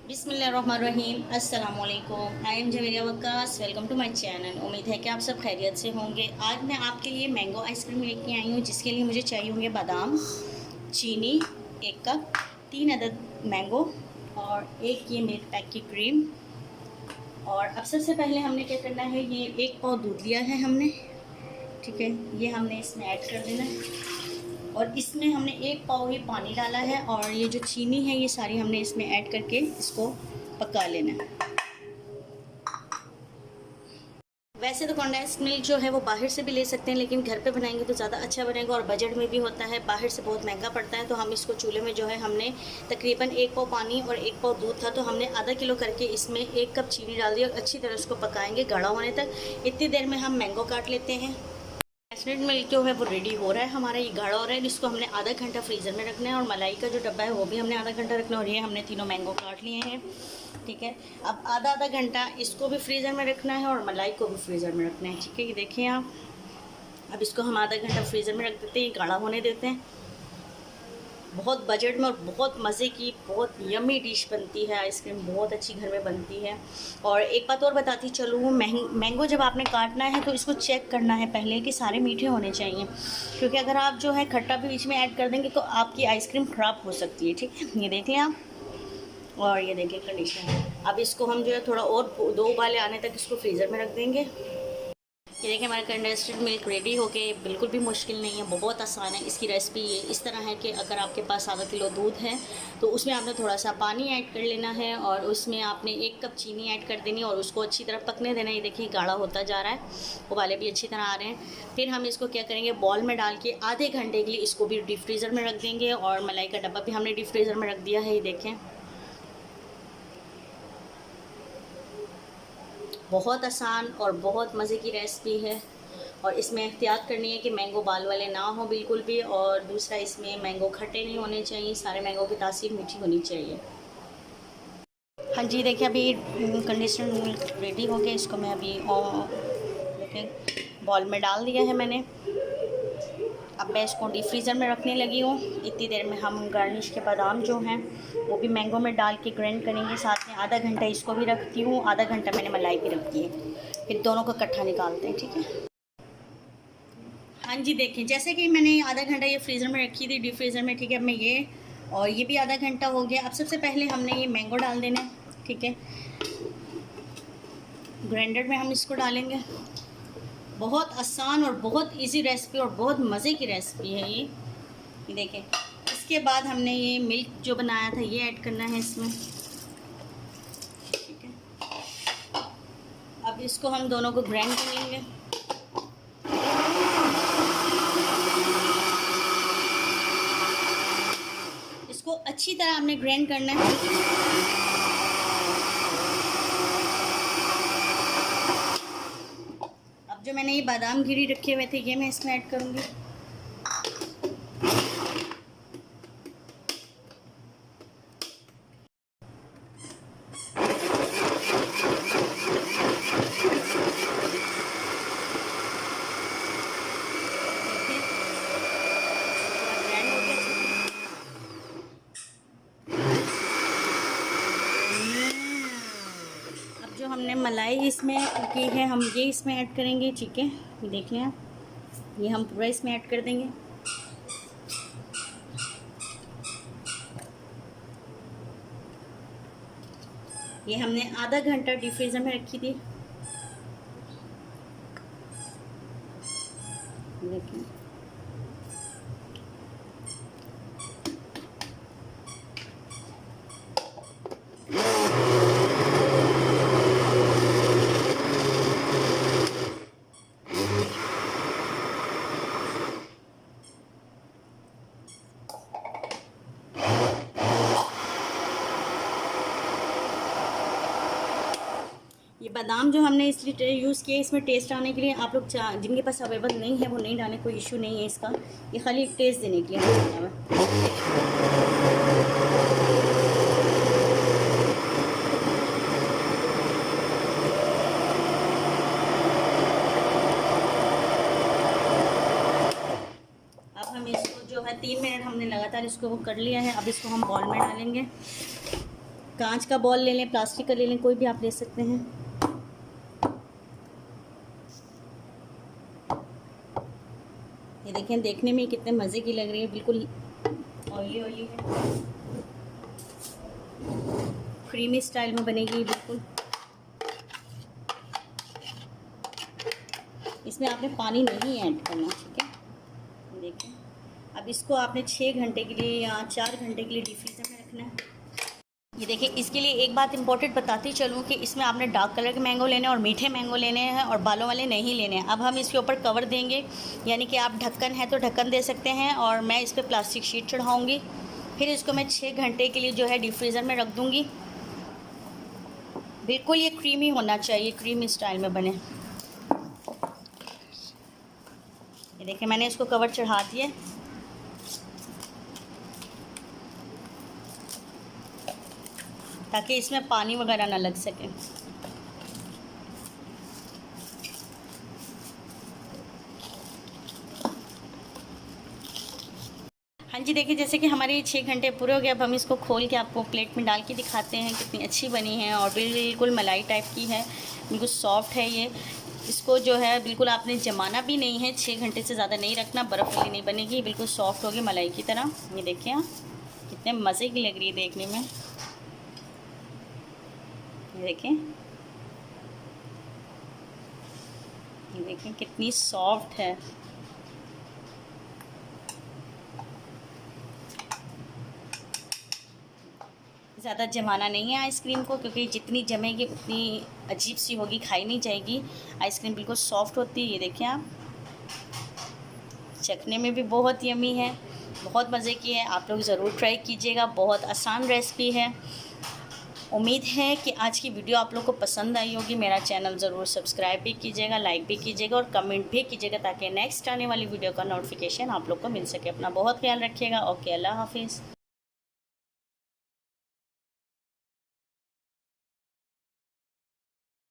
बिस्मिल्लाहिर्रहमानिर्रहीम। अस्सलाम वालेकुम। I am Javeria Waqas. Welcome to my channel. उम्मीद है कि आप सब खैरियत से होंगे। आज मैं आपके लिए मैंगो आइसक्रीम लेके आई हूँ, जिसके लिए मुझे चाहिए होंगे बादाम, चीनी 1 कप, 3 अदद मैंगो और एक ये मिल्क पैक की क्रीम। और अब सबसे पहले हमने क्या करना है, ये 1 पाव दूध लिया है हमने, ठीक है। ये हमने इसमें ऐड कर देना है और इसमें हमने 1 पाव ही पानी डाला है और ये जो चीनी है ये सारी हमने इसमें ऐड करके इसको पका लेना है। वैसे तो कंडेंस्ड मिल्क जो है वो बाहर से भी ले सकते हैं, लेकिन घर पे बनाएंगे तो ज़्यादा अच्छा बनेगा और बजट में भी होता है। बाहर से बहुत महंगा पड़ता है, तो हम इसको चूल्हे में जो है हमने तकरीबन 1 पाव पानी और 1 पाव दूध था, तो हमने आधा किलो करके इसमें 1 कप चीनी डाल दी और अच्छी तरह उसको पकाएंगे गाढ़ा होने तक। इतनी देर में हम मैंगो काट लेते हैं। कंडेंस्ड मिल्क जो है वो रेडी हो रहा है हमारा, ये गाढ़ा हो रहा है। इसको हमने आधा घंटा फ्रीज़र में रखना है और मलाई का जो डब्बा है वो भी हमने आधा घंटा रखना है। और ये हमने तीनों मैंगो काट लिए हैं, ठीक है। अब आधा घंटा इसको भी फ्रीज़र में रखना है और मलाई को भी फ्रीज़र में रखना है, ठीक है। ये देखिए आप, अब इसको हम आधा घंटा फ्रीज़र में रख देते हैं, गाढ़ा होने देते हैं। बहुत बजट में और बहुत मज़े की बहुत यम्मी डिश बनती है आइसक्रीम, बहुत अच्छी घर में बनती है। और एक बात और बताती चलूँ, मैंगो जब आपने काटना है तो इसको चेक करना है पहले कि सारे मीठे होने चाहिए, क्योंकि अगर आप जो है खट्टा भी बीच में ऐड कर देंगे तो आपकी आइसक्रीम ख़राब हो सकती है, ठीक है। ये देख लें आप, और ये देखिए कंडीशन। अब इसको हम जो है थोड़ा और 2 उबाले आने तक इसको फ्रीज़र में रख देंगे। ये देखिए हमारा कंडेंस्ड मिल्क रेडी हो गए। बिल्कुल भी मुश्किल नहीं है, बहुत आसान है। इसकी रेसिपी ये इस तरह है कि अगर आपके पास आधा किलो दूध है तो उसमें आपने थोड़ा सा पानी ऐड कर लेना है और उसमें आपने 1 कप चीनी ऐड कर देनी है और उसको अच्छी तरह पकने देना है। ये देखिए गाढ़ा होता जा रहा है, उबाले भी अच्छी तरह आ रहे हैं। फिर हम इसको क्या करेंगे, बॉल में डाल के आधे घंटे के लिए इसको भी डीप फ्रीज़र में रख देंगे। और मलाई का डब्बा भी हमने डीप फ्रीज़र में रख दिया है। ये देखें बहुत आसान और बहुत मज़े की रेसिपी है। और इसमें एहतियात करनी है कि मैंगो बाल वाले ना हो बिल्कुल भी, और दूसरा इसमें मैंगो खट्टे नहीं होने चाहिए, सारे मैंगो की तासीर मीठी होनी चाहिए। हाँ जी देखिए अभी कंडीशनर मिल्क रेडी हो गया। इसको मैं अभी देखिए बॉल में डाल दिया है मैंने। अब मैं इसको डीप फ्रीज़र में रखने लगी हूँ। इतनी देर में हम गार्निश के बादाम जो हैं वो भी मैंगो में डाल के ग्राइंड करेंगे। साथ में आधा घंटा इसको भी रखती हूँ, आधा घंटा मैंने मलाई भी रखती है। फिर दोनों को इकट्ठा निकालते हैं, ठीक है। हाँ जी देखिए, जैसे कि मैंने आधा घंटा ये फ्रीज़र में रखी थी, डीप फ्रीज़र में, ठीक है। अब मैं ये और ये भी आधा घंटा हो गया। अब सबसे पहले हमने ये मैंगो डाल देना है, ठीक है। ग्राइंडर में हम इसको डालेंगे। बहुत आसान और बहुत इजी रेसिपी और बहुत मज़े की रेसिपी है ये देखें। इसके बाद हमने ये मिल्क जो बनाया था ये ऐड करना है इसमें, ठीक है। अब इसको हम दोनों को ग्राइंड कर लेंगे। इसको अच्छी तरह हमने ग्राइंड करना है। अब जो मैंने ये बादाम गिरी रखे हुए थे ये मैं इसमें ऐड करूँगी। जो हमने मलाई इसमें की है हम ये इसमें ऐड करेंगे, ठीक है। ये देख लें आप, ये हम पूरा इसमें ऐड कर देंगे। ये हमने आधा घंटा डीप फ्रीज़र में रखी थी, देखिए। ये बादाम जो हमने इसलिए यूज़ किए इसमें टेस्ट आने के लिए। आप लोग जिनके पास अवेलेबल नहीं है वो नहीं डालें, कोई इशू नहीं है इसका। ये खाली टेस्ट देने के लिए है। अब हम इसको जो है 3 मिनट हमने लगातार इसको वो कर लिया है। अब इसको हम बॉल में डालेंगे। कांच का बॉल ले लें, प्लास्टिक का ले लें, कोई भी आप ले सकते हैं। ये देखें, देखने में कितने मज़े की लग रही है, बिल्कुल ऑयली ऑयली है, क्रीमी स्टाइल में बनेगी बिल्कुल। इसमें आपने पानी नहीं ऐड करना, ठीक है। देखिए, अब इसको आपने 6 घंटे के लिए या 4 घंटे के लिए डीप फ्रीज़र में रखना है। ये देखिए, इसके लिए एक बात इंपॉर्टेंट बताती चलूँ कि इसमें आपने डार्क कलर के मैंगो लेने हैं और मीठे मैंगो लेने हैं और बालों वाले नहीं लेने हैं। अब हम इसके ऊपर कवर देंगे, यानी कि आप ढक्कन है तो ढक्कन दे सकते हैं, और मैं इस पर प्लास्टिक शीट चढ़ाऊँगी। फिर इसको मैं 6 घंटे के लिए जो है डीप फ्रीज़र में रख दूँगी। बिल्कुल ये क्रीमी होना चाहिए, क्रीमी स्टाइल में बने। ये देखिए, मैंने इसको कवर चढ़ा दिया, ताकि इसमें पानी वगैरह ना लग सके। हाँ जी, देखिए, जैसे कि हमारे 6 घंटे पूरे हो गए। अब हम इसको खोल के आपको प्लेट में डाल के दिखाते हैं कितनी अच्छी बनी है, और बिल्कुल मलाई टाइप की है, बिल्कुल सॉफ्ट है ये। इसको जो है बिल्कुल आपने जमाना भी नहीं है, 6 घंटे से ज़्यादा नहीं रखना, बर्फ़ वाली नहीं बनेगी, बिल्कुल सॉफ्ट होगी मलाई की तरह। ये देखिए आप, कितने मज़े की लग रही है देखने में। ये देखें कितनी सॉफ्ट है। ज़्यादा जमाना नहीं है आइसक्रीम को, क्योंकि जितनी जमेगी उतनी अजीब सी होगी, खाई नहीं जाएगी। आइसक्रीम बिल्कुल सॉफ्ट होती है। ये देखिए आप, चखने में भी बहुत यमी है, बहुत मज़े की है। आप लोग ज़रूर ट्राई कीजिएगा, बहुत आसान रेसिपी है। उम्मीद है कि आज की वीडियो आप लोग को पसंद आई होगी। मेरा चैनल ज़रूर सब्सक्राइब भी कीजिएगा, लाइक भी कीजिएगा और कमेंट भी कीजिएगा, ताकि नेक्स्ट आने वाली वीडियो का नोटिफिकेशन आप लोग को मिल सके। अपना बहुत ख्याल रखिएगा। ओके, अल्लाह हाफिज़।